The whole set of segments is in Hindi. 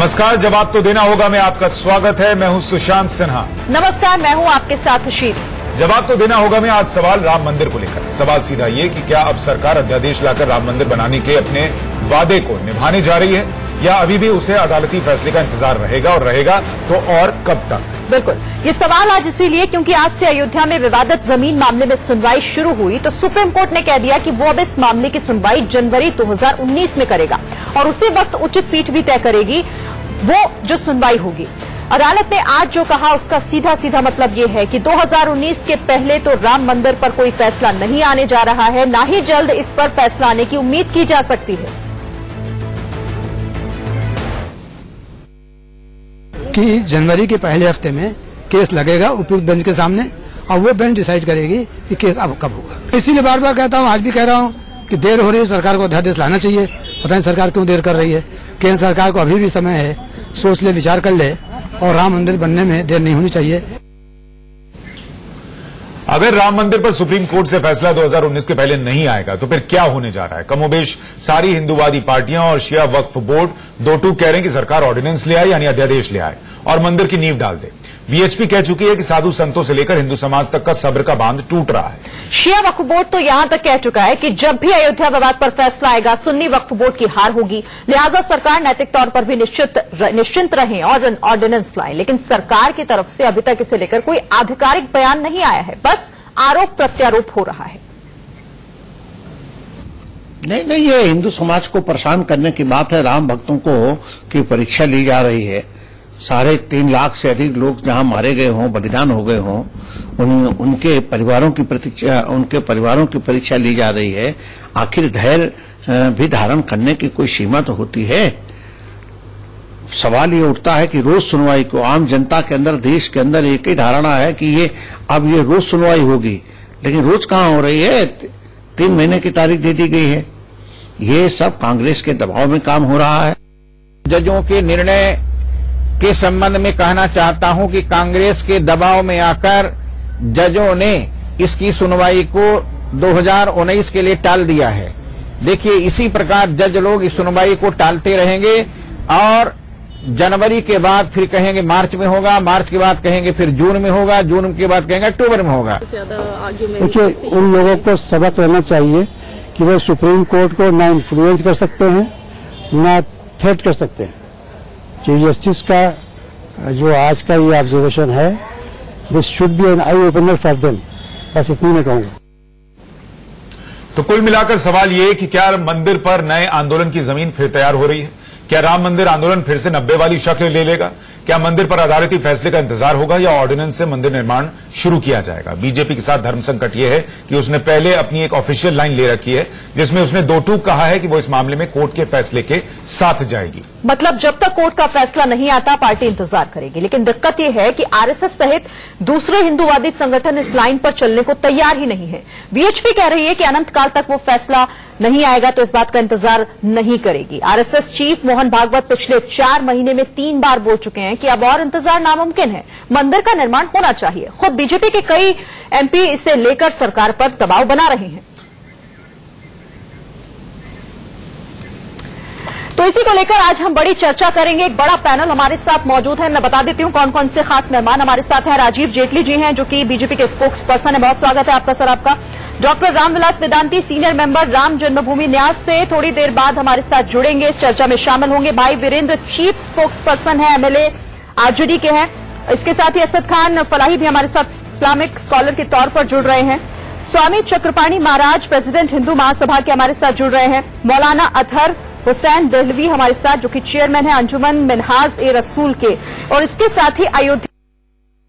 नमस्कार, जवाब तो देना होगा में आपका स्वागत है। मैं हूं सुशांत सिन्हा। नमस्कार, मैं हूं आपके साथ शीत। जवाब तो देना होगा में आज सवाल राम मंदिर को लेकर। सवाल सीधा ये कि क्या अब सरकार अध्यादेश लाकर राम मंदिर बनाने के अपने वादे को निभाने जा रही है या अभी भी उसे अदालती फैसले का इंतजार रहेगा, और रहेगा तो और कब तक? बिल्कुल, ये सवाल आज इसीलिए क्योंकि आज से अयोध्या में विवादित जमीन मामले में सुनवाई शुरू हुई तो सुप्रीम कोर्ट ने कह दिया कि वो अब इस मामले की सुनवाई जनवरी 2019 में करेगा और उसी वक्त उचित पीठ भी तय करेगी वो जो सुनवाई होगी। अदालत ने आज जो कहा उसका सीधा सीधा मतलब ये है कि 2019 के पहले तो राम मंदिर पर कोई फैसला नहीं आने जा रहा है, ना ही जल्द इस पर फैसला आने की उम्मीद की जा सकती है। कि जनवरी के पहले हफ्ते में केस लगेगा उपयुक्त बेंच के सामने और वो बेंच डिसाइड करेगी कि केस अब कब होगा। इसीलिए बार बार कहता हूँ, आज भी कह रहा हूँ कि देर हो रही है, सरकार को अध्यादेश लाना चाहिए। पता नहीं सरकार क्यों देर कर रही है। केंद्र सरकार को अभी भी समय है, सोच ले, विचार कर ले और राम मंदिर बनने में देर नहीं होनी चाहिए। अगर राम मंदिर पर सुप्रीम कोर्ट से फैसला 2019 के पहले नहीं आएगा तो फिर क्या होने जा रहा है? कमोबेश सारी हिंदूवादी पार्टियां और शिया वक्फ बोर्ड दो टूक कह रहे हैं कि सरकार ऑर्डिनेंस ले आए, यानी अध्यादेश ले आए और मंदिर की नींव डाल दे। वीएचपी कह चुकी है कि साधु संतों से लेकर हिंदू समाज तक का सब्र का बांध टूट रहा है। शिया वक्फ बोर्ड तो यहां तक कह चुका है कि जब भी अयोध्या विवाद पर फैसला आएगा सुन्नी वक्फ बोर्ड की हार होगी, लिहाजा सरकार नैतिक तौर पर भी निश्चिंत रहें और ऑर्डिनेंस लाए। लेकिन सरकार की तरफ से अभी तक इसे लेकर कोई आधिकारिक बयान नहीं आया है, बस आरोप प्रत्यारोप हो रहा है। नहीं, ये हिंदू समाज को परेशान करने की बात है। राम भक्तों को की परीक्षा ली जा रही है। 3.5 लाख से अधिक लोग जहां मारे गए हों, बलिदान हो गए हों, उनके परिवारों की परीक्षा ली जा रही है। आखिर धैर्य भी धारण करने की कोई सीमा तो होती है। सवाल ये उठता है कि रोज सुनवाई को आम जनता के अंदर, देश के अंदर एक ही धारणा है कि ये रोज सुनवाई होगी, लेकिन रोज कहां हो रही है? 3 महीने की तारीख दे दी गई है। ये सब कांग्रेस के दबाव में काम हो रहा है। जजों के निर्णय के संबंध में कहना चाहता हूं कि कांग्रेस के दबाव में आकर जजों ने इसकी सुनवाई को 2019 के लिए टाल दिया है। देखिए, इसी प्रकार जज लोग इस सुनवाई को टालते रहेंगे और जनवरी के बाद फिर कहेंगे मार्च में होगा, मार्च के बाद कहेंगे फिर जून में होगा, जून के बाद कहेंगे अक्टूबर में होगा। देखिए, उन लोगों को सबक लेना चाहिए कि वो सुप्रीम कोर्ट को ना इन्फ्लुएंस कर सकते हैं, ना थ्रेट कर सकते हैं। चीफ जस्टिस का जो आज का ये ऑब्जर्वेशन है, this should be an eye opener for them. बस इतनी मैं कहूंगा। तो कुल मिलाकर सवाल ये कि क्या मंदिर पर नए आंदोलन की जमीन फिर तैयार हो रही है? क्या राम मंदिर आंदोलन फिर से 90 वाली शक्ल ले लेगा? क्या मंदिर पर अदालती फैसले का इंतजार होगा या ऑर्डिनेंस से मंदिर निर्माण शुरू किया जाएगा? बीजेपी के साथ धर्म संकट यह है कि उसने पहले अपनी एक ऑफिशियल लाइन ले रखी है जिसमें उसने दो टूक कहा है कि वो इस मामले में कोर्ट के फैसले के साथ जाएगी। मतलब जब तक कोर्ट का फैसला नहीं आता पार्टी इंतजार करेगी। लेकिन दिक्कत यह है कि आरएसएस सहित दूसरे हिंदूवादी संगठन इस लाइन पर चलने को तैयार ही नहीं है। वीएचपी कह रही है कि अनंत काल तक वो फैसला नहीं आएगा तो इस बात का इंतजार नहीं करेगी। आरएसएस चीफ मोहन भागवत पिछले 4 महीने में 3 बार बोल चुके हैं कि अब और इंतजार नामुमकिन है, मंदिर का निर्माण होना चाहिए। खुद बीजेपी के कई एमपी इसे लेकर सरकार पर दबाव बना रहे हैं। तो इसी को लेकर आज हम बड़ी चर्चा करेंगे। एक बड़ा पैनल हमारे साथ मौजूद है। मैं बता देती हूं कौन कौन से खास मेहमान हमारे साथ हैं। राजीव जेटली जी हैं जो कि बीजेपी के स्पोक्स पर्सन है, बहुत स्वागत है आपका सर। आपका doctor Ramvilas Vedanti, senior member Ram Janmabhoomi Nyas से थोड़ी देर बाद हमारे साथ जुड़ेंगे, इस चर्चा में शामिल होंगे। भाई वीरेंद्र चीफ स्पोक्स पर्सन है, एमएलए आरजेडी के हैं। इसके साथ ही असद खान फलाही भी हमारे साथ इस्लामिक स्कॉलर के तौर पर जुड़ रहे हैं। स्वामी चक्रपाणी महाराज प्रेसिडेंट हिंदू महासभा के हमारे साथ जुड़ रहे हैं। मौलाना अतहर हुसैन दहलवी हमारे साथ जो कि चेयरमैन है अंजुमन मिन्हाज ए रसूल के, और इसके साथ ही अयोध्या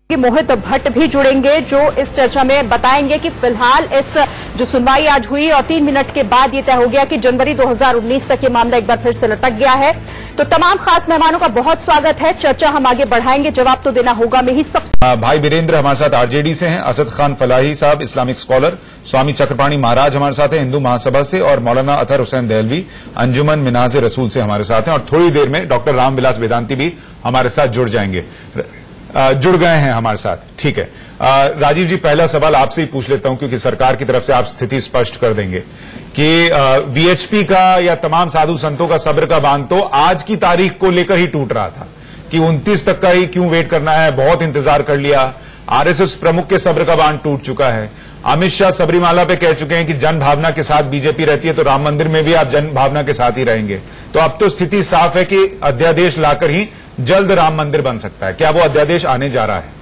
के मोहित भट्ट भी जुड़ेंगे जो इस चर्चा में बताएंगे कि फिलहाल इस जो सुनवाई आज हुई और 3 मिनट के बाद ये तय हो गया कि जनवरी 2019 तक ये मामला एक बार फिर से लटक गया है। तो तमाम खास मेहमानों का बहुत स्वागत है। चर्चा हम आगे बढ़ाएंगे, जवाब तो देना होगा में ही सबसे। भाई वीरेंद्र हमारे साथ आरजेडी से हैं, असद खान फलाही साहब इस्लामिक स्कॉलर, स्वामी चक्रपाणी महाराज हमारे साथ हैं हिंदू महासभा से, और मौलाना अतहर हुसैन दहलवी अंजुमन मिन्हाज रसूल से हमारे साथ हैं। और थोड़ी देर में डॉक्टर रामविलास वेदांती भी हमारे साथ जुड़ जाएंगे। जुड़ गए हैं हमारे साथ। ठीक है, राजीव जी, पहला सवाल आपसे ही पूछ लेता हूं, क्योंकि सरकार की तरफ से आप स्थिति स्पष्ट कर देंगे कि वीएचपी का या तमाम साधु संतों का सब्र का बांध तो आज की तारीख को लेकर ही टूट रहा था कि 29 तक का ही क्यों वेट करना है, बहुत इंतजार कर लिया। आरएसएस प्रमुख के सब्र का बांध टूट चुका है। अमित शाह सबरीमाला पे कह चुके हैं कि जन भावना के साथ बीजेपी रहती है, तो राम मंदिर में भी आप जन भावना के साथ ही रहेंगे। तो अब तो स्थिति साफ है कि अध्यादेश लाकर ही जल्द राम मंदिर बन सकता है। क्या वो अध्यादेश आने जा रहा है?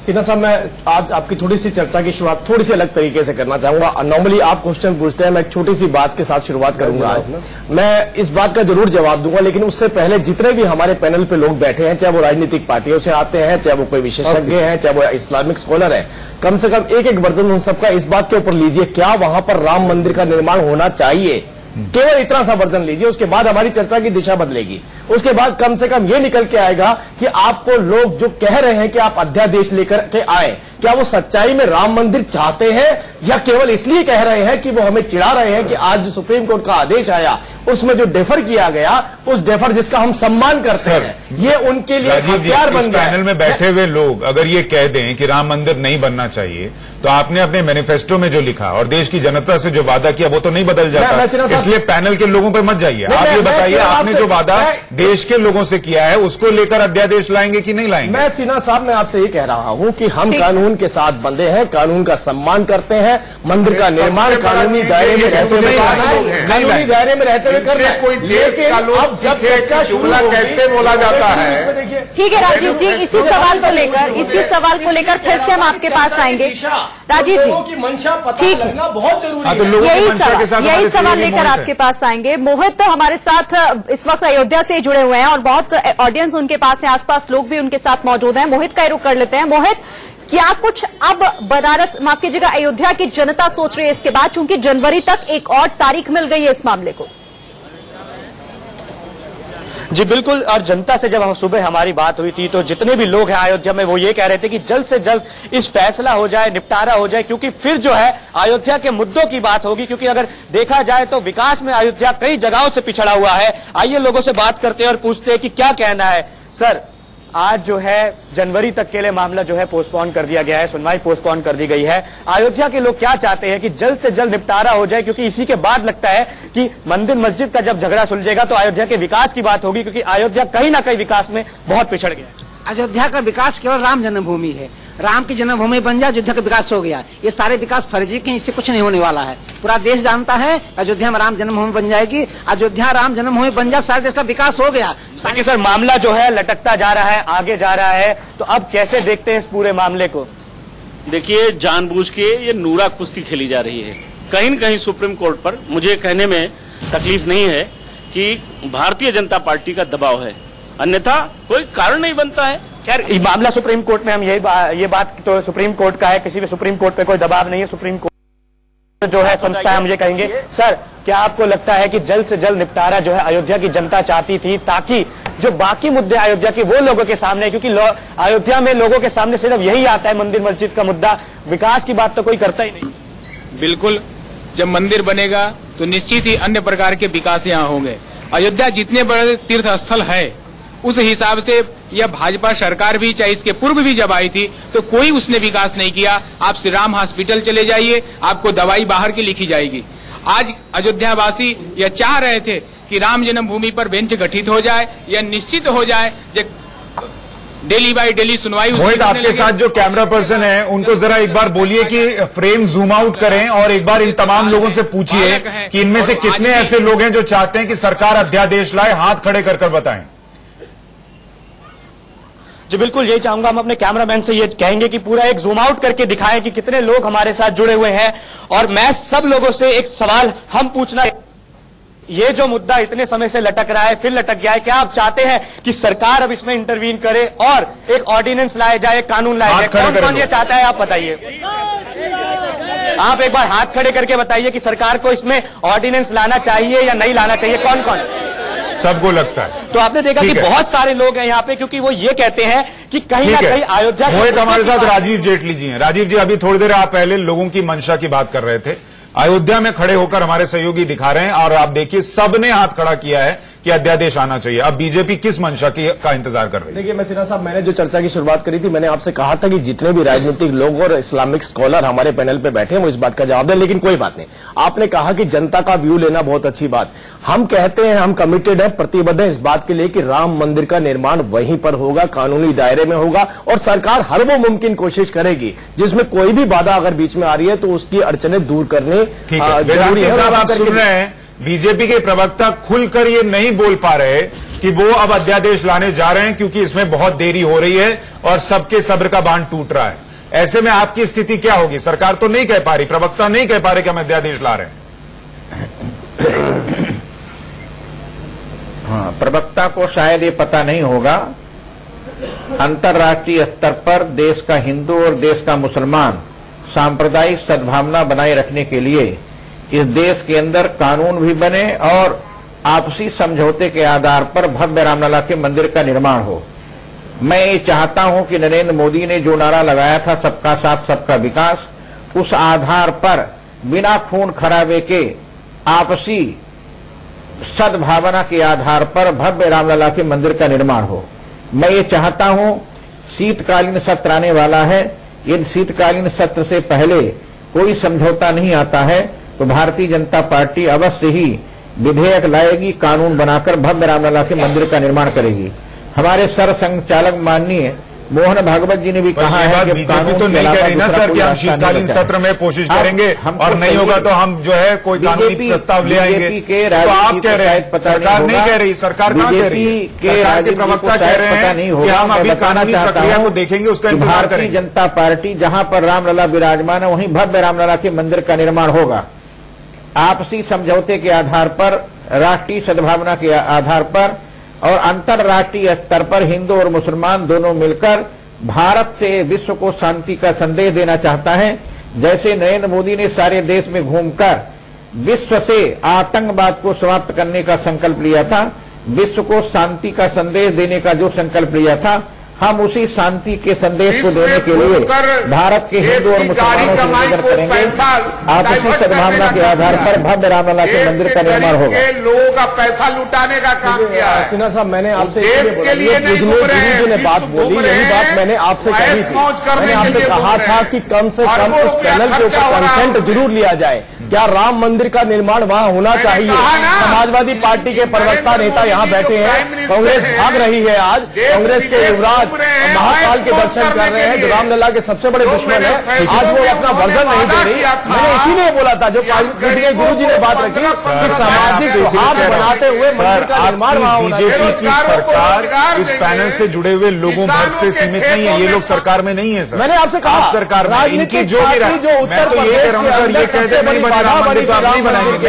सिन्हा साहब, मैं आज आपकी थोड़ी सी चर्चा की शुरुआत थोड़ी सी अलग तरीके से करना चाहूंगा। नॉर्मली आप क्वेश्चन पूछते हैं, मैं एक छोटी सी बात के साथ शुरुआत करूंगा आज। मैं इस बात का जरूर जवाब दूंगा, लेकिन उससे पहले जितने भी हमारे पैनल पे लोग बैठे हैं, चाहे वो राजनीतिक पार्टियों से आते हैं, चाहे वो कोई विशेषज्ञ हैं, चाहे वो इस्लामिक स्कॉलर है, कम से कम एक वर्जन उन सबका इस बात के ऊपर लीजिए, क्या वहां पर राम मंदिर का निर्माण होना चाहिए। केवल इतना सा वर्जन लीजिए, उसके बाद हमारी चर्चा की दिशा बदलेगी। उसके बाद कम से कम ये निकल के आएगा कि आपको लोग जो कह रहे हैं कि आप अध्यादेश लेकर के आए, क्या वो सच्चाई में राम मंदिर चाहते हैं या केवल इसलिए कह रहे हैं कि वो हमें चिढ़ा रहे हैं कि आज जो सुप्रीम कोर्ट का आदेश आया उसमें जो डेफर किया गया, उस डेफर जिसका हम सम्मान करते हैं, ये उनके लिए हथियार बन गया है। पैनल में बैठे हुए लोग अगर ये कह दें कि राम मंदिर नहीं बनना चाहिए, तो आपने अपने मैनिफेस्टो में जो लिखा और देश की जनता से जो वादा किया वो तो नहीं बदल जाता। इसलिए पैनल के लोगों पर मत जाइए। आप ये बताइए, आपने जो वादा देश के लोगों से किया है उसको लेकर अध्यादेश लाएंगे कि नहीं लाएंगे? मैं सिन्हा साहब, मैं आपसे ये कह रहा हूं कि हम कानून के साथ बंधे हैं, कानून का सम्मान करते हैं, मंदिर का निर्माण कानूनी दायरे में रहते हुए करना है, कानूनी दायरे में रहते हुए करना है। कोई देश का लोग सीखे कि जुमला कैसे बोला जाता है। ठीक है राजीव जी, इसी सवाल को लेकर फिर से हम आपके पास आएंगे। राजीव जी, की मंशा पता लगना बहुत जरूरी है। तो यही सवाल लेकर आपके पास आएंगे। मोहित हमारे साथ इस वक्त अयोध्या से जुड़े हुए हैं और बहुत ऑडियंस उनके पास है, आसपास लोग भी उनके साथ मौजूद हैं। मोहित का रुख कर लेते हैं। मोहित, क्या कुछ अब बनारस, माफ कीजिएगा, अयोध्या की जनता सोच रही है इसके बाद, चूंकि जनवरी तक एक और तारीख मिल गई है इस मामले को? जी बिल्कुल, और जनता से जब हम सुबह हमारी बात हुई थी तो जितने भी लोग हैं अयोध्या में वो ये कह रहे थे कि जल्द से जल्द इस फैसला हो जाए, निपटारा हो जाए, क्योंकि फिर जो है अयोध्या के मुद्दों की बात होगी। क्योंकि अगर देखा जाए तो विकास में अयोध्या कई जगहों से पिछड़ा हुआ है। आइए लोगों से बात करते हैं और पूछते हैं कि क्या कहना है। सर, आज जो है जनवरी तक के लिए मामला जो है पोस्टपोन कर दिया गया है, सुनवाई पोस्टपोन कर दी गई है। अयोध्या के लोग क्या चाहते हैं कि जल्द से जल्द निपटारा हो जाए, क्योंकि इसी के बाद लगता है कि मंदिर मस्जिद का जब झगड़ा सुलझेगा तो अयोध्या के विकास की बात होगी, क्योंकि अयोध्या कहीं ना कहीं विकास में बहुत पिछड़ गया है। अयोध्या का विकास केवल राम जन्मभूमि है। राम की जन्मभूमि बन जाए, अयोध्या का विकास हो गया। ये सारे विकास फर्जी के, इससे कुछ नहीं होने वाला है। पूरा देश जानता है अयोध्या में राम जन्मभूमि बन जाएगी। अयोध्या राम जन्मभूमि बन जाए, सारे देश का विकास हो गया। ताकि सर मामला जो है लटकता जा रहा है, आगे जा रहा है, तो अब कैसे देखते हैं इस पूरे मामले को? देखिए, जानबूझ के ये नूरा कुश्ती खेली जा रही है कहीं न कहीं सुप्रीम कोर्ट पर। मुझे कहने में तकलीफ नहीं है कि भारतीय जनता पार्टी का दबाव है, अन्यथा कोई कारण नहीं बनता है। खैर, ये मामला सुप्रीम कोर्ट में, हम ये बात तो सुप्रीम कोर्ट का है, किसी भी सुप्रीम कोर्ट पे कोई दबाव नहीं है। सुप्रीम कोर्ट जो है संस्था है, हम ये कहेंगे। सर, क्या आपको लगता है कि जल्द से जल्द निपटारा जो है अयोध्या की जनता चाहती थी, ताकि जो बाकी मुद्दे अयोध्या के वो लोगों के सामने, क्योंकि अयोध्या में लोगों के सामने सिर्फ यही आता है मंदिर मस्जिद का मुद्दा, विकास की बात तो कोई करता ही नहीं। बिल्कुल, जब मंदिर बनेगा तो निश्चित ही अन्य प्रकार के विकास यहाँ होंगे। अयोध्या जितने बड़े तीर्थ स्थल है, उस हिसाब से यह भाजपा सरकार भी, चाहे इसके पूर्व भी जब आई थी, तो कोई उसने विकास नहीं किया। आप श्री राम हॉस्पिटल चले जाइए, आपको दवाई बाहर की लिखी जाएगी। आज अयोध्यावासी यह चाह रहे थे कि राम जन्मभूमि पर बेंच गठित हो जाए, यह निश्चित हो जाए, डेली बाय डेली सुनवाई। मोहित, आपके साथ जो कैमरा पर्सन है उनको जरा एक बार बोलिए कि फ्रेम जूम आउट करें और एक बार इन तमाम लोगों से पूछिए कि इनमें से कितने ऐसे लोग हैं जो चाहते हैं कि सरकार अध्यादेश लाए। हाथ खड़े कर बताएं। जी बिल्कुल, यही चाहूंगा। हम अपने कैमरामैन से ये कहेंगे कि पूरा एक जूम आउट करके दिखाएं कि कितने लोग हमारे साथ जुड़े हुए हैं। और मैं सब लोगों से एक सवाल हम पूछना, ये जो मुद्दा इतने समय से लटक रहा है, फिर लटक गया है, क्या आप चाहते हैं कि सरकार अब इसमें इंटरवीन करे और एक ऑर्डिनेंस लाया जाए, कानून लाया जाए? कौन कौन ये चाहता है, आप बताइए। आप एक बार हाथ खड़े करके बताइए कि सरकार को इसमें ऑर्डिनेंस लाना चाहिए या नहीं लाना चाहिए। कौन कौन? सबको लगता है। तो आपने देखा कि बहुत सारे लोग हैं यहाँ पे, क्योंकि वो ये कहते हैं कि कहीं ना कहीं अयोध्या। मोहित, हमारे साथ राजीव जेटली जी हैं। राजीव जी, अभी थोड़ी देर आप पहले लोगों की मंशा की बात कर रहे थे। अयोध्या में खड़े होकर हमारे सहयोगी दिखा रहे हैं और आप देखिए सबने हाथ खड़ा किया है कि अध्यादेश आना चाहिए। अब बीजेपी किस मंशा का इंतजार कर रही है? देखिए मैं सिन्हा साहब, मैंने जो चर्चा की शुरुआत करी थी, मैंने आपसे कहा था कि जितने भी राजनीतिक लोग और इस्लामिक स्कॉलर हमारे पैनल पे बैठे हैं वो इस बात का जवाब दें, लेकिन कोई बात नहीं। आपने कहा कि जनता का व्यू लेना बहुत अच्छी बात। हम कहते हैं, हम कमिटेड है, प्रतिबद्ध है इस बात के लिए कि राम मंदिर का निर्माण वहीं पर होगा, कानूनी दायरे में होगा, और सरकार हर वो मुमकिन कोशिश करेगी जिसमें कोई भी बाधा अगर बीच में आ रही है तो उसकी अड़चनें दूर करने जरूरी है। साहब आप सुन रहे हैं, बीजेपी के प्रवक्ता खुलकर ये नहीं बोल पा रहे कि वो अब अध्यादेश लाने जा रहे हैं क्योंकि इसमें बहुत देरी हो रही है और सबके सब्र का बांध टूट रहा है। ऐसे में आपकी स्थिति क्या होगी? सरकार तो नहीं कह पा रही, प्रवक्ता नहीं कह पा रहे कि हम अध्यादेश ला रहे हैं। हाँ, प्रवक्ता को शायद ये पता नहीं होगा, अंतर्राष्ट्रीय स्तर पर देश का हिंदू और देश का मुसलमान सांप्रदायिक सद्भावना बनाए रखने के लिए इस देश के अंदर कानून भी बने और आपसी समझौते के आधार पर भव्य रामलला के मंदिर का निर्माण हो। मैं ये चाहता हूं कि नरेंद्र मोदी ने जो नारा लगाया था, सबका साथ सबका विकास, उस आधार पर बिना खून खराबे के आपसी सद्भावना के आधार पर भव्य रामलला के मंदिर का निर्माण हो। मैं ये चाहता हूं, शीतकालीन सत्र आने वाला है, यदि शीतकालीन सत्र से पहले कोई समझौता नहीं आता है तो भारतीय जनता पार्टी अवश्य ही विधेयक लाएगी, कानून बनाकर भव्य रामलला के मंदिर का निर्माण करेगी। हमारे सरसंघचालक माननीय मोहन भागवत जी ने भी कहा है कि बीजेपी तो नहीं कह रही ना सर कि हम शीतकालीन सत्र में कोशिश करेंगे और नहीं होगा तो हम जो है कोई कानूनी प्रस्ताव ले आएंगे। तो आप कह रहे हैं सरकार नहीं कह रही, सरकार कहां कह रही है? सरकार के प्रवक्ता कह रहे हैं कि हम अभी कानूनी प्रक्रिया को देखेंगे, उसका इंतजार करेंगे। भारतीय जनता पार्टी जहां पर रामलला विराजमान है वहीं भव्य रामलला के मंदिर का निर्माण होगा, आपसी समझौते के आधार पर, राष्ट्रीय सद्भावना के आधार पर और अंतर्राष्ट्रीय स्तर पर हिंदू और मुसलमान दोनों मिलकर भारत से विश्व को शांति का संदेश देना चाहता है। जैसे नरेंद्र मोदी ने सारे देश में घूमकर विश्व से आतंकवाद को समाप्त करने का संकल्प लिया था, विश्व को शांति का संदेश देने का जो संकल्प लिया था, हम उसी शांति के संदेश को देने के लिए भारत के हिंदू और मुसलमानों से निवेदन करेंगे, आपसी सद्भावना के आधार पर भव्य रामलला के मंदिर का निर्माण होगा। लोगों का पैसा लुटाने का काम किया है। सिन्हा साहब, मैंने आपसे देश के लिए नहीं घूम रहे हैं, गुरु जी ने बात बोली, यही बात मैंने आपसे कही थी। मैंने आपसे कहा था कि कम से कम इस पैनल के ऊपर कंसेंट जरूर लिया जाए। क्या राम मंदिर का निर्माण वहां होना चाहिए? समाजवादी पार्टी के प्रवक्ता नेता यहाँ बैठे हैं, कांग्रेस भाग रही है। आज कांग्रेस के युवराज महाकाल के दर्शन कर रहे हैं, जो रामलला के सबसे बड़े दुश्मन है, आज वो अपना वर्जन नहीं दे रही। मैंने इसीलिए बोला था, जो गुरु जी ने बात रखी कि सामाजिक सौहार्द बनाते हुए मंदिर का निर्माण वहां होना चाहिए। बीजेपी की सरकार इस पैनल से जुड़े हुए लोगों भर से सीमित नहीं है, ये लोग सरकार में नहीं है सर। मैंने आपसे कहा सरकार में इनकी जो भी मैं तो ये कह रहा हूँ सर, ये कहते नहीं बने राम मंदिर तो आप नहीं बनाएंगे,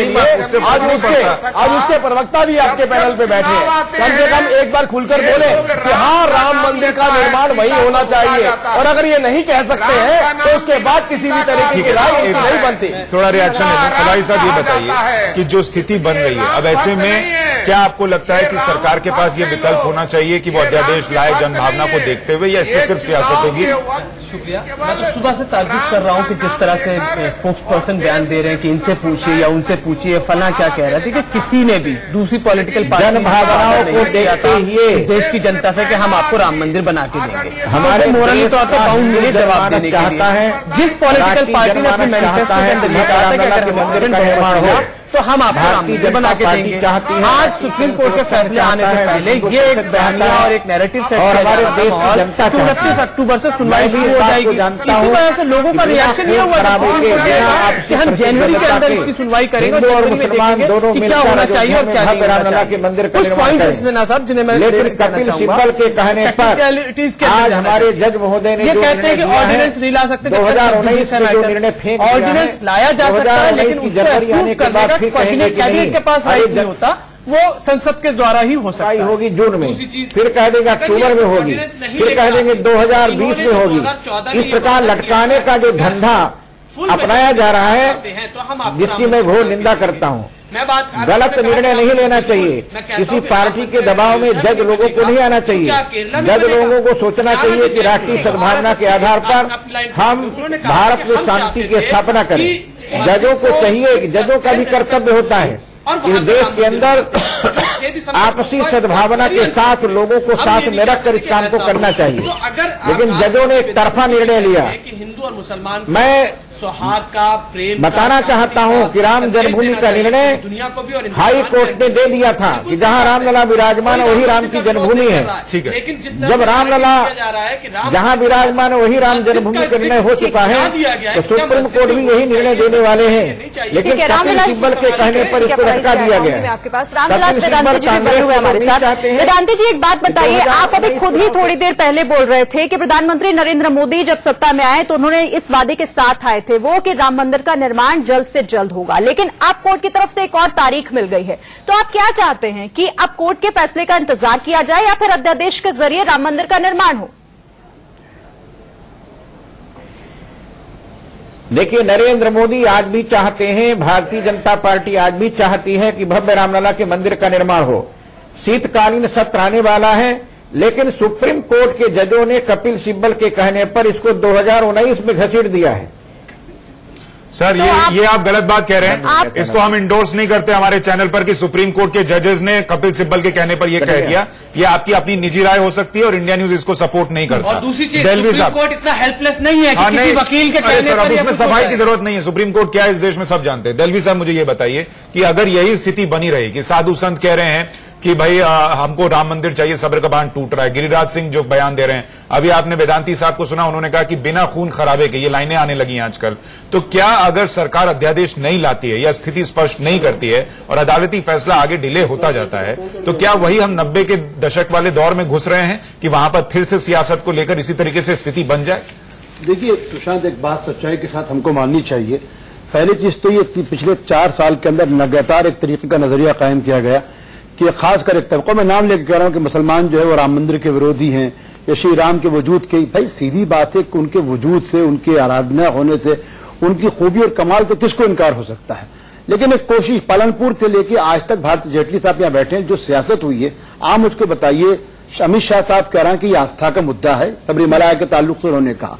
आज उसके प्रवक्ता भी आपके पैनल पे बैठे हैं, कम से कम एक बार खुलकर बोले कि हाँ राम मंदिर का निर्माण वही होना चाहिए। और अगर ये नहीं कह सकते हैं तो उसके बाद किसी भी तरीके की राय नहीं बनती। थोड़ा रिएक्शन है फलाही साहब, ये बताइए कि जो स्थिति बन रही है अब ऐसे में क्या आपको लगता है कि सरकार के पास ये विकल्प होना चाहिए कि वो अध्यादेश लाए जनभावना को देखते हुए, या इसमें सिर्फ सियासत होगी? शुक्रिया। मैं तो सुबह से ताज्जुब कर रहा हूँ कि जिस तरह से स्पोक्स पर्सन बयान दे रहे हैं कि इनसे पूछिए या उनसे पूछिए फला क्या कह रहे थे, कि किसी ने भी दूसरी पॉलिटिकल पार्टी जनभावनाओं को देखते हुए देश की जनता से कि हम आपको राम मंदिर बना के देंगे, हमारे मोरली तौर पर बाउंड मिले जवाब देने के लिए। जिस पॉलिटिकल पार्टी ने अपने मैनिफेस्टो के अंदर ये कहा था कि अगर हमारे निर्माण हो तो हम आपको राम मंदिर बना के देंगे। आज सुप्रीम कोर्ट के फैसले आने से पहले ये एक बयानिया और एक नैरेटिव सेट किया जा रहा था कि 29 अक्टूबर से सुनवाई शुरू हो जाएगी। इसी वजह से लोगों का रिएक्शन ये हुआ था कि हम जनवरी के अंदर इसकी सुनवाई करेंगे, जनवरी में देखेंगे कि क्या होना चाहिए और क्या नहीं होना चाहिए। कुछ पॉइंट सिन्हा साहब जिन्हें मैं करना चाहूंगा के कहने पर आज हमारे जज महोदय ने ये कहते हैं कि ऑर्डिनेंस नहीं ला सकते, 2019 ऑर्डिनेंस लाया जा सकता है लेकिन उसको अप्रूव करने का कैबिनेट के पास राइट नहीं होता, वो संसद के द्वारा ही हो सकता होगी जून में, फिर कह देंगे अक्टूबर में होगी, फिर कह देंगे 2020 में होगी। इस प्रकार लटकाने का जो धंधा अपनाया जा रहा है, जिसकी मैं घोर निंदा करता हूँ। गलत निर्णय नहीं लेना चाहिए, किसी पार्टी के दबाव में जज लोगों को नहीं आना चाहिए। जज लोगों को सोचना चाहिए कि राष्ट्रीय सद्भावना के आधार पर हम भारत में शांति की स्थापना करें। जजों को चाहिए कि जजों का भी कर्तव्य होता है इस देश के अंदर आपसी सद्भावना के साथ लोगों को साथ में रखकर इस काम को करना चाहिए। लेकिन जजों ने एक तरफा निर्णय लिया। हिंदू और मुसलमान मैं सौहार्द का प्रेम बताना चाहता हूं कि राम जन्मभूमि का निर्णय दुनिया को भी और हाई कोर्ट ने दे दिया था कि जहां रामलला विराजमान है वही राम की जन्मभूमि है। ठीक है, लेकिन जब रामलला जहां विराजमान है वही राम जन्मभूमि का निर्णय हो चुका है तो सुप्रीम कोर्ट भी यही निर्णय देने वाले हैं। लेकिन कपिल सिब्बल के कहने पर इसको रखा दिया गया है। आपके पास रामविलास वेदांती जी बने हुए हमारे साथ। वेदांती जी, एक बात बताइए, आप अभी खुद ही थोड़ी देर पहले बोल रहे थे कि प्रधानमंत्री नरेंद्र मोदी जब सत्ता में आए तो उन्होंने इस वादे के साथ आए थे वो कि राम मंदिर का निर्माण जल्द से जल्द होगा। लेकिन अब कोर्ट की तरफ से एक और तारीख मिल गई है, तो आप क्या चाहते हैं कि अब कोर्ट के फैसले का इंतजार किया जाए या फिर अध्यादेश के जरिए राम मंदिर का निर्माण हो? देखिए, नरेंद्र मोदी आज भी चाहते हैं, भारतीय जनता पार्टी आज भी चाहती है कि भव्य रामलला के मंदिर का निर्माण हो। शीतकालीन सत्र आने वाला है, लेकिन सुप्रीम कोर्ट के जजों ने कपिल सिब्बल के कहने पर इसको 2019 में घसीट दिया है। सर, ये आप गलत बात कह रहे हैं। इसको हम इंडोर्स नहीं करते हमारे चैनल पर कि सुप्रीम कोर्ट के जजेस ने कपिल सिब्बल के कहने पर यह कह दिया। ये आपकी अपनी निजी राय हो सकती है और इंडिया न्यूज इसको सपोर्ट नहीं करता। और दूसरी चीज, सुप्रीम कोर्ट इतना हेल्पलेस नहीं है कि किसी वकील के कहने सर, पर अब उसमें सफाई की जरूरत नहीं है। सुप्रीम कोर्ट क्या है इस देश में सब जानते हैं। दलवी साहब, मुझे ये बताइए कि अगर यही स्थिति बनी रही कि साधु संत कह रहे हैं कि भाई हमको राम मंदिर चाहिए, सब्र का बांध टूट रहा है, गिरिराज सिंह जो बयान दे रहे हैं, अभी आपने वेदांती साहब को सुना, उन्होंने कहा कि बिना खून खराबे के, ये लाइनें आने लगी आजकल। तो क्या अगर सरकार अध्यादेश नहीं लाती है या स्थिति स्पष्ट नहीं करती है और अदालती फैसला आगे डिले होता जाता है, तो क्या वही हम 90 के दशक वाले दौर में घुस रहे हैं कि वहां पर फिर से सियासत को लेकर इसी तरीके से स्थिति बन जाए? देखिए सुशांत, एक बात सच्चाई के साथ हमको माननी चाहिए। पहली चीज तो ये पिछले 4 साल के अंदर लगातार एक तरीके का नजरिया कायम किया गया कि खासकर एक तबका, मैं नाम लेकर कह रहा हूं कि मुसलमान जो है वो राम मंदिर के विरोधी हैं या श्री राम के वजूद के। भाई सीधी बात है कि उनके वजूद से, उनके आराधना होने से, उनकी खूबी और कमाल तो किसको इनकार हो सकता है। लेकिन एक कोशिश पालनपुर से लेकर आज तक, भारत जेटली साहब यहाँ बैठे हैं, जो सियासत हुई है, आप मुझको बताइए। अमित शाह साहब कह रहे हैं कि ये आस्था का मुद्दा है, सबरीमला के ताल्लुक से उन्होंने कहा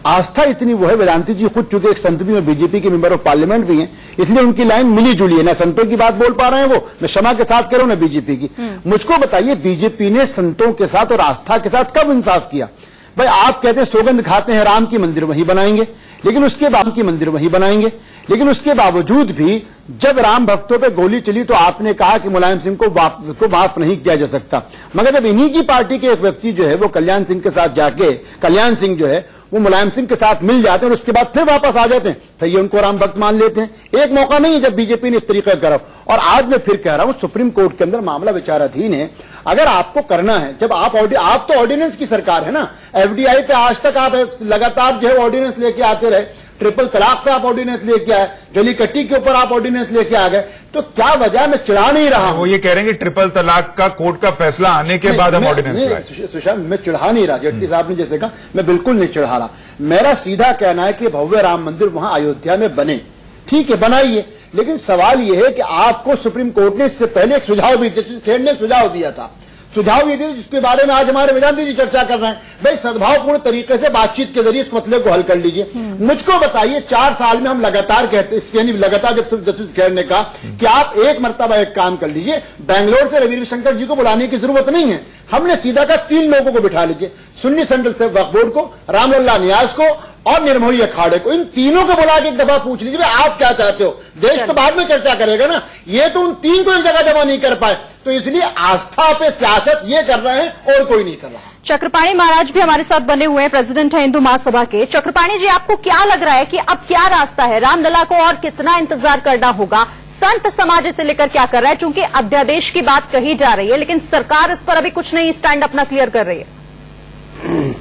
आस्था इतनी वो है। वेदांती जी खुद चूंकि एक संत भी और बीजेपी के मेंबर ऑफ पार्लियामेंट भी हैं, इसलिए उनकी लाइन मिली जुली है। ना संतों की बात बोल पा रहे हैं वो, मैं क्षमा के साथ कह रहा हूं, ना बीजेपी की। मुझको बताइए, बीजेपी ने संतों के साथ और आस्था के साथ कब इंसाफ किया? भाई आप कहते हैं सौगंध खाते हैं राम की मंदिर वहीं बनाएंगे, लेकिन उसके बाद की मंदिर वहीं बनाएंगे, लेकिन उसके बावजूद भी जब राम भक्तों पे गोली चली तो आपने कहा कि मुलायम सिंह को माफ नहीं किया जा सकता। मगर जब इन्हीं की पार्टी के एक व्यक्ति जो है वो कल्याण सिंह के साथ जाके, कल्याण सिंह जो है वो मुलायम सिंह के साथ मिल जाते हैं और उसके बाद फिर वापस आ जाते हैं, तो ये उनको राम भक्त मान लेते हैं। एक मौका नहीं है जब बीजेपी ने इस तरीके करा। और आज मैं फिर कह रहा हूं, सुप्रीम कोर्ट के अंदर मामला विचाराधीन है। अगर आपको करना है, जब आप तो ऑर्डिनेंस की सरकार है ना, एफडीआई पे आज तक आप लगातार जो है ऑर्डिनेंस लेके आते रहे, ट्रिपल तलाक पे आप ऑर्डिनेंस लेके आए, जलीकट्टी के ऊपर आप ऑर्डिनेंस लेके आ गए, तो क्या वजह? मैं चिढ़ा नहीं रहा हूं। वो ये कह रहे हैं कि ट्रिपल तलाक का कोर्ट का फैसला आने के बाद हम ऑर्डिनेंस लाए। सुशांत, मैं चिढ़ा नहीं रहा। जेटली साहब ने जैसे कहा, मैं बिल्कुल नहीं चिढ़ा रहा। मेरा सीधा कहना है कि भव्य राम मंदिर वहां अयोध्या में बने, ठीक है, बनाइए। लेकिन सवाल यह है कि आपको सुप्रीम कोर्ट ने इससे पहले एक सुझाव भी, जस्टिस खेड़ ने एक सुझाव दिया था, सुझाव ये दिया जिसके बारे में आज हमारे वेदांती जी चर्चा कर रहे हैं। भाई सद्भावपूर्ण तरीके से बातचीत के जरिए इस मसले को हल कर लीजिए। मुझको बताइए, 4 साल में हम लगातार कहते, इसके लगातार जब जस्टिस खेड़ ने कहा कि आप एक मर्तबा एक काम कर लीजिए, बैंगलोर से रविशंकर शंकर जी को बुलाने की जरूरत नहीं है, हमने सीधा कहा 3 लोगों को बिठा लीजिए, सुन्नी सेंट्रल से वक्फ बोर्ड को, रामलला नियाज को और निर्मोही अखाड़े को, इन तीनों को बुला के एक दफा पूछ लीजिए आप क्या चाहते हो। देश तो बाद में चर्चा करेगा ना, ये तो उन 3 को एक जगह जमा नहीं कर पाए, तो इसलिए आस्था पे सियासत ये कर रहे हैं और कोई नहीं कर रहा। चक्रपाणी महाराज भी हमारे साथ बने हुए हैं, प्रेसिडेंट है हिंदू महासभा के। चक्रपाणी जी, आपको क्या लग रहा है कि अब क्या रास्ता है? रामलला को और कितना इंतजार करना होगा? संत समाज से लेकर क्या कर रहा है? चूंकि अध्यादेश की बात कही जा रही है, लेकिन सरकार इस पर अभी कुछ नहीं स्टैंड अपना क्लियर कर रही है।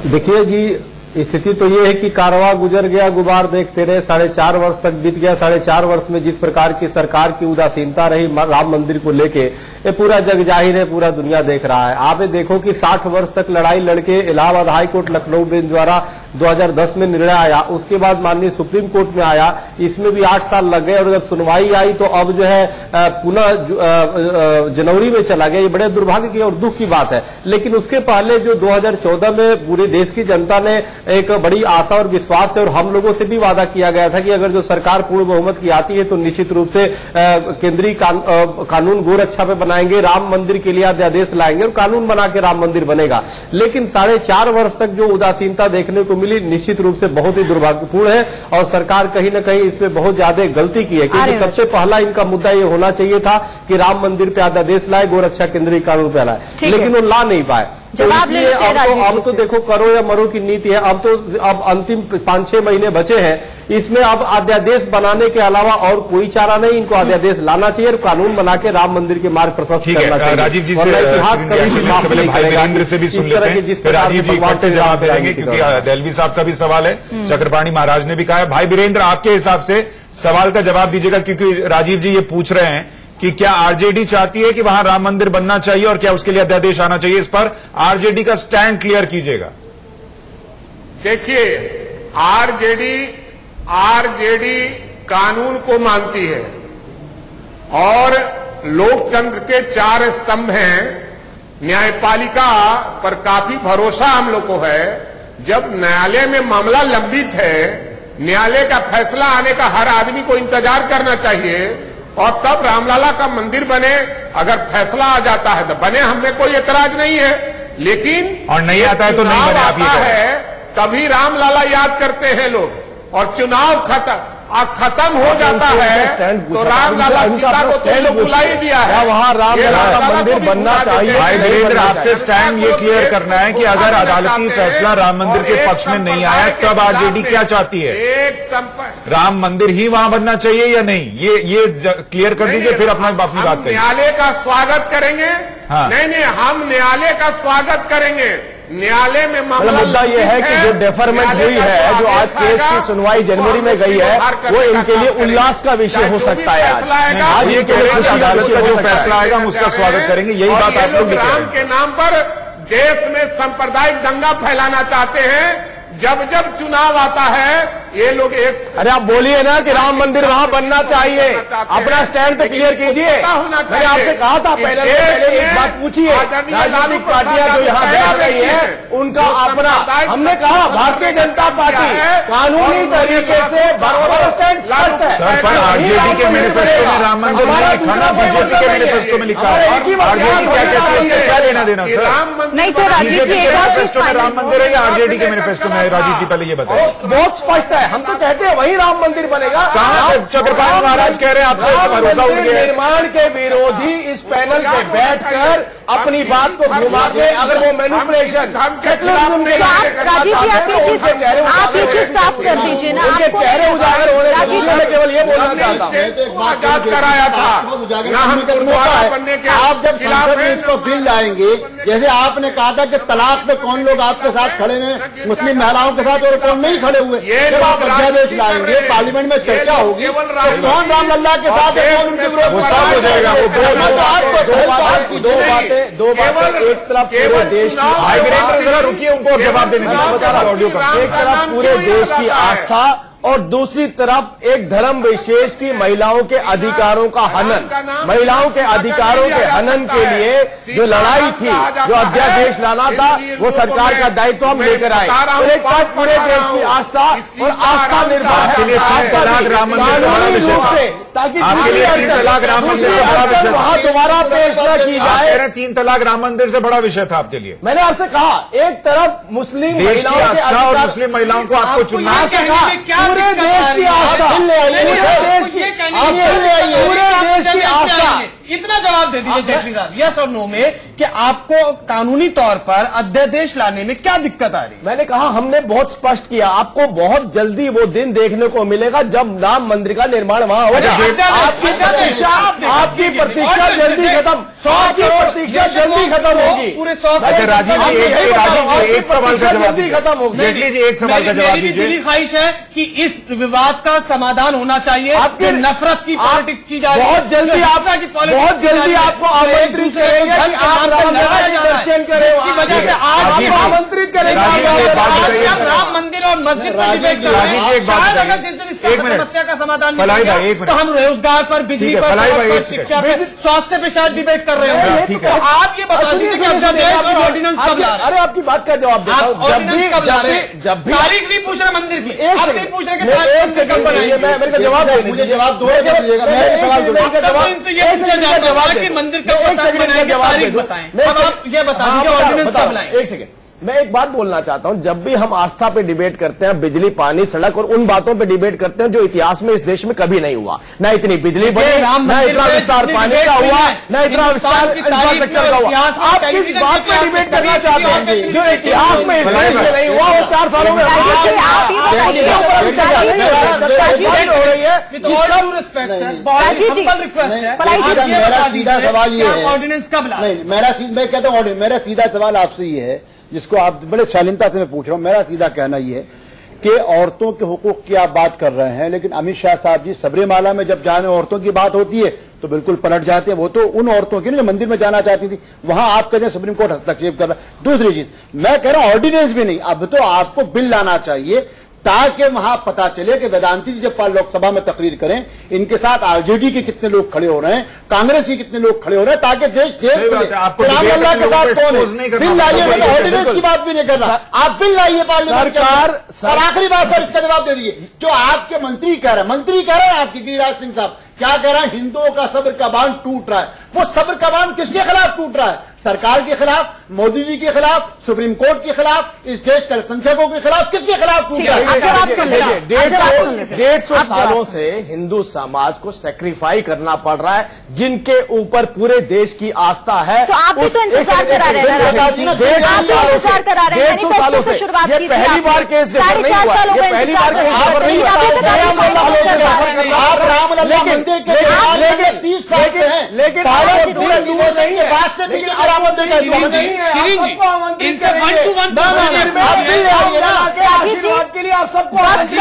देखिए जी, स्थिति तो ये है कि कारवा गुजर गया, गुबार देखते रहे। 4.5 वर्ष तक बीत गया। 4.5 वर्ष में जिस प्रकार की सरकार की उदासीनता रही राम मंदिर को लेके, ये पूरा जग जाहिर है, पूरा दुनिया देख रहा है। आप ये देखो कि 60 वर्ष तक लड़ाई लड़के Allahabad high court Lucknow bench द्वारा 2010 में निर्णय आया, उसके बाद माननीय सुप्रीम कोर्ट में आया, इसमें भी 8 साल लग गए और जब सुनवाई आई तो अब जो है पुनः जनवरी में चला गया। ये बड़े दुर्भाग्य की और दुख की बात है। लेकिन उसके पहले जो 2014 में पूरे देश की जनता ने एक बड़ी आशा और विश्वास है और हम लोगों से भी वादा किया गया था कि अगर जो सरकार पूर्ण बहुमत की आती है तो निश्चित रूप से केंद्रीय कानून गोरक्षा पे बनाएंगे, राम मंदिर के लिए अध्यादेश लाएंगे और कानून बना के राम मंदिर बनेगा। लेकिन 4.5 वर्ष तक जो उदासीनता देखने को मिली निश्चित रूप से बहुत ही दुर्भाग्यपूर्ण है और सरकार कहीं न कहीं इसमें बहुत ज्यादा गलती की है, क्योंकि सबसे पहला इनका मुद्दा ये होना चाहिए था कि राम मंदिर पे अध्यादेश लाए, गोरक्षा केंद्रीय कानून पे लाए, लेकिन वो ला नहीं पाए। तो इसलिए अब तो देखो करो या मरो की नीति है। अब अंतिम 5-6 महीने बचे हैं, इसमें अब अध्यादेश बनाने के अलावा और कोई चारा नहीं, इनको अध्यादेश लाना चाहिए और कानून बना के राम मंदिर के मार्ग प्रशस्त करना चाहिए। राजीव जी से इतिहास कभी भी माफ नहीं करेगा। से भी सुन लेते हैं, राजीव जी इकट्ठे जवाब देंगे क्योंकि दहलवी साहब का भी सवाल है, चक्रपाणी महाराज ने भी कहा है। भाई वीरेंद्र, आपके हिसाब से सवाल का जवाब दीजिएगा, क्योंकि राजीव जी ये पूछ रहे हैं कि क्या आरजेडी चाहती है कि वहां राम मंदिर बनना चाहिए और क्या उसके लिए अध्यादेश आना चाहिए। इस पर आरजेडी का स्टैंड क्लियर कीजिएगा। देखिए, आरजेडी कानून को मानती है और लोकतंत्र के 4 स्तंभ हैं। न्यायपालिका पर काफी भरोसा हम लोग को है। जब न्यायालय में मामला लंबित है, न्यायालय का फैसला आने का हर आदमी को इंतजार करना चाहिए और तब रामलला का मंदिर बने। अगर फैसला आ जाता है तो बने, हमें कोई एतराज नहीं है, लेकिन और नहीं आता है तो नहीं बने। आप ये है तभी रामलला याद करते हैं लोग और चुनाव खत्म हो जाता है तो रामलला सीता को तो लोग बुला ही दिया है, वहां रामलला का मंदिर बनना चाहिए। भाई वीरेंद्र, आपसे स्टैंड ये क्लियर करना है कि अगर अदालती फैसला राम मंदिर के पक्ष में नहीं आया तब आरजेडी क्या चाहती है, राम मंदिर ही वहां बनना चाहिए या नहीं, ये क्लियर कर दीजिए, फिर अपनी बात करेंगे। न्यायालय का स्वागत करेंगे। नहीं, हम न्यायालय का स्वागत करेंगे। न्यायालय में मुद्दा यह है कि जो डेफरमेंट हुई है, जो आज केस की सुनवाई जनवरी में गई है, वो इनके लिए उल्लास का विषय हो सकता है। आज ये कह रहे हैं कि अदालत का जो फैसला आएगा हम उसका स्वागत करेंगे, यही बात आप लोग राम के नाम पर देश में सांप्रदायिक दंगा फैलाना चाहते हैं। जब चुनाव आता है ये लोग अरे आप बोलिए ना कि राम मंदिर वहां बनना चाहिए, अपना स्टैंड तो क्लियर कीजिए। मैंने आपसे कहा था पहले एक बात पूछिए, राजनीतिक पार्टियां जो यहाँ बैठ रही है उनका अपना, हमने कहा भारतीय जनता पार्टी कानूनी तरीके से बराबर स्टैंड फर्स्ट है। सर, पर आरजेडी के मैनिफेस्टो में राम मंदिर नहीं लिखा ना, बीजेपी के मैनिफेस्टो में लिखा है। आरजेडी क्या कहती है, इससे क्या लेना देना सर? नहीं तो राजीव जी, मैनिफेस्टो में राम मंदिर है या आरजेडी के मैनिफेस्टो में? राजीव जी पहले ये बताएं। बहुत स्पष्ट है, हम तो कहते हैं वही राम मंदिर बनेगा। कहाँ चक्रपाणी महाराज कह रहे हैं आपको भरोसा उठ गया? निर्माण के विरोधी इस पैनल पे बैठकर अपनी बात को घुमा के अगर वो मैनिपुलेशन सेकुलरिज्म के राजीव जी आप ये चीज साफ कर दीजिए ना, उनके चेहरे उजागर होने के मैं केवल ये बोलना चाहता हूँ। आजाद कराया था, आप जब संसद में इसको बिल लाएंगे, जैसे आपने कहा था कि तलाक पे कौन लोग आपके साथ खड़े हैं, मुस्लिम महिलाओं के साथ और कौन नहीं खड़े हुए, जब आप अध्यादेश लाएंगे, पार्लियामेंट में चर्चा होगी, तो कौन रामलला के साथ है, कौन उनके विरोध में हो जाएगा। दो बातें, एक तरफ पूरे देश की, जरा रुकिए, उनको जवाब देने दीजिए। एक तरफ पूरे देश की आस्था और दूसरी तरफ एक धर्म विशेष की महिलाओं के अधिकारों का हनन, महिलाओं के अधिकारों के हनन के लिए जो लड़ाई थी, जो अध्यादेश लाना था, वो सरकार का दायित्व हम लेकर आए। और एक बात पूरे देश की आस्था और आस्था निर्भर है, ताकि वहां दोबारा पेश न की जाए। 3 तलाक राम मंदिर से बड़ा विषय था आपके लिए। मैंने आपसे कहा, एक तरफ मुस्लिम देश की आस्था और मुस्लिम महिलाओं को आपको चुनना है। पूरे देश की आस्था, पूरे देश की आस्था। इतना जवाब दे दीजिए जेटली साहब, यस और नो में, कि आपको कानूनी तौर पर अध्यादेश लाने में क्या दिक्कत आ रही? मैंने कहा हमने बहुत स्पष्ट किया, आपको बहुत जल्दी वो दिन देखने को मिलेगा जब राम मंदिर का निर्माण वहां होगा। आपकी प्रतीक्षा जल्दी खत्म, 100 प्रतीक्षा जल्दी खत्म होगी। पूरे 100 राजीव जी एक सवाल का जवाब खत्म होगी। जेटली जी एक सवाल का जवाब दीजिए। मेरी ख्वाहिश है कि इस विवाद का समाधान होना चाहिए। आपकी नफरत की पॉलिटिक्स की जा रही है, बहुत जल्दी आपका की बहुत जल्दी आपको आमंत्रित करेंगे कि आप रामलला के दर्शन करें, की वजह से आज आपको आमंत्रित करेंगे। राम मंदिर और मस्जिद पर डिबेट कर रहे हैं, शायद अगर जिस दिन इसका समस्या का समाधान नहीं तो हम रोजगार पर, बिजली पर, शिक्षा पर, स्वास्थ्य पे शायद डिबेट कर रहे होंगे। तो आप ये बता दीजिए कि ऑर्डिनेंस कब ला रहे हैं? अरे आपकी बात का जवाब देता हूं। जब भी तारीख नहीं पूछ रहे मंदिर की, आप नहीं पूछ रहे कि एक सेकंड बनाइए, मैं मेरे को जवाब दे, मुझे जवाब दो, मंदिर का जवाब, मंदिर का एक सेकंड का जवाब बताएं। आप ये बता दीजिए ऑर्डिनेंस कब लाएं? एक सेकंड, मैं एक बात बोलना चाहता हूं। जब भी हम आस्था पे डिबेट करते हैं, बिजली, पानी, सड़क और उन बातों पे डिबेट करते हैं जो इतिहास में इस देश में कभी नहीं हुआ, ना इतनी बिजली बनी, ना इतना विस्तार पानी का हुआ, ना इतना विस्तार इंफ्रास्ट्रक्चर का हुआ। आप किस बात पे डिबेट करना चाहते हैं जो इतिहास में इस देश में नहीं हुआ, वो 4 सालों में हो रही है। सीधा सवाल ये है, ऑर्डिनेंस कब ला? नहीं, मैं कहता हूँ मेरा सीधा सवाल आपसे ये है, जिसको आप बड़े शालीनता से मैं पूछ रहा हूं। मेरा सीधा कहना यह है कि औरतों के हुकूक की आप बात कर रहे हैं, लेकिन अमित शाह साहब जी सबरीमाला में जब जाने औरतों की बात होती है तो बिल्कुल पलट जाते हैं। वो तो उन औरतों की जो मंदिर में जाना चाहती थी, वहां आप कहते हैं सुप्रीम कोर्ट हस्तक्षेप कर रहा है। दूसरी चीज मैं कह रहा हूं, ऑर्डिनेंस भी नहीं, अब तो आपको बिल लाना चाहिए ताकि वहां पता चले कि वेदांती जी जब लोकसभा में तकरीर करें, इनके साथ आरजेडी के कितने लोग खड़े हो रहे हैं, कांग्रेस के कितने लोग खड़े हो रहे हैं, ताकि देश रामलला के साथ कौन है। बिल लाइए, मैं ऑर्डिनेंस की बात भी नहीं कर रहा, आप बिल लाइए पार्लियामेंट सरकार। और आखिरी बात सर, इसका जवाब दे दीजिए। जो आपके मंत्री कह रहे हैं आपके गिरिराज सिंह साहब, क्या कह रहा है? हिंदुओं का सब्र का बांध टूट रहा है। वो सब्र का बांध किसके खिलाफ टूट रहा है? सरकार के खिलाफ, मोदी जी के खिलाफ, सुप्रीम कोर्ट के खिलाफ, इस देश के अल्पसंख्यकों के खिलाफ, किसके खिलाफ टूट रहा है? 150 सालों से हिंदू समाज को सेक्रीफाई करना पड़ रहा है, जिनके ऊपर पूरे देश की आस्था है। तो आप भी तो इंतजार करा रहे हैं, 150 सालों से शुरुआत की, पहली बार केस नहीं हुआ, ये पहली बार आप रामलला मंदिर के 30 साल के हैं, लेकिन इनसे 1 to 1 के लिए आप सबको राजीव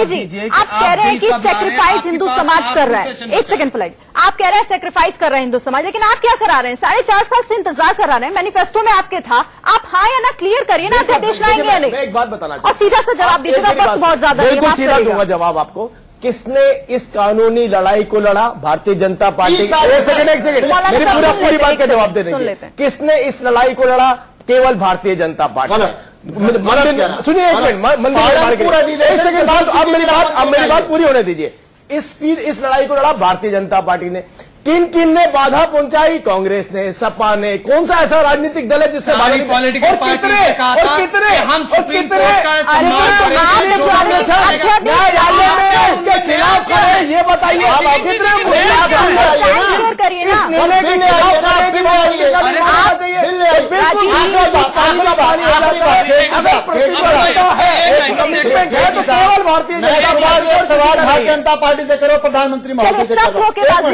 जी, आप कह रहे हैं कि सेक्रीफाइस हिंदू समाज कर रहा है। एक सेकंड फ्लाइट, आप कह रहे हैं सेक्रीफाइस कर रहे हैं हिंदू समाज, लेकिन आप क्या करा रहे हैं? 4.5 साल से इंतजार करा रहे हैं, मैनिफेस्टो में आपके था, आप हाँ या ना क्लियर करिए ना, अध्यादेश लाएंगे या नहीं? मैं एक बात बताना चाहता हूं और सीधा सा जवाब दीजिएगा, वक्त बहुत ज्यादा है, बिल्कुल सीधा दूंगा जवाब आपको। किसने इस कानूनी लड़ाई को लड़ा? भारतीय जनता पार्टी। एक सेकंड मेरी पूरी बात का जवाब दे देंगे। किसने इस लड़ाई को लड़ा? केवल भारतीय जनता पार्टी। सुनिए एक मिनट, एक सेकंड बाद, अब मेरी बात पूरी होने दीजिए। इस लड़ाई को लड़ा भारतीय जनता पार्टी ने। किन ने बाधा पहुंचाई? कांग्रेस ने, सपा ने। कौन सा ऐसा राजनीतिक दल है जिसने पॉलिटिकल पार्टी ने कहा था इसके खिलाफ खड़े? ये बताइए केवल भारतीय जनता पार्टी से करो, प्रधानमंत्री महोदय से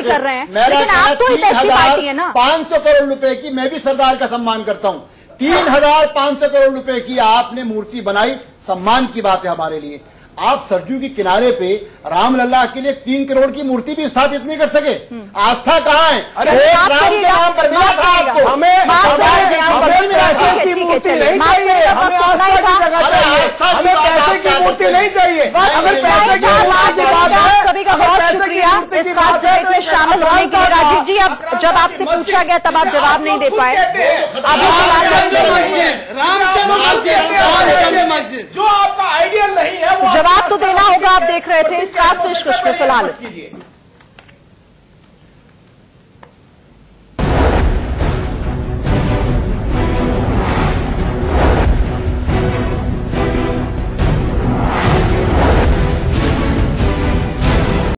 कर रहे हैं, लेकिन आप तो हितैषी पार्टी है ना। 500 करोड़ रुपए की, मैं भी सरदार का सम्मान करता हूं, 3500 करोड़ रुपए की आपने मूर्ति बनाई, सम्मान की बात है हमारे लिए। आप सरजू के किनारे पे रामलला के लिए 3 करोड़ की मूर्ति भी स्थापित नहीं कर सके। आस्था कहाँ है? अरे राम के नाम पर मिला था आपको, हमें पैसे की मूर्ति नहीं चाहिए, हमें आस्था की जगह चाहिए, हमें पैसे की मूर्ति नहीं चाहिए। अगर पैसे की मूर्ति की बात है, सभी का बहुत शुक्रिया इस खास डिबेट में शामिल होने के लिए। राजीव जी, अब जब आपसे पूछा गया तब आप जवाब नहीं दे पाए। जो आपका आइडियल नहीं है, जवाब तो देना होगा। आप देख रहे थे इस खास पेशकश में फिलहाल।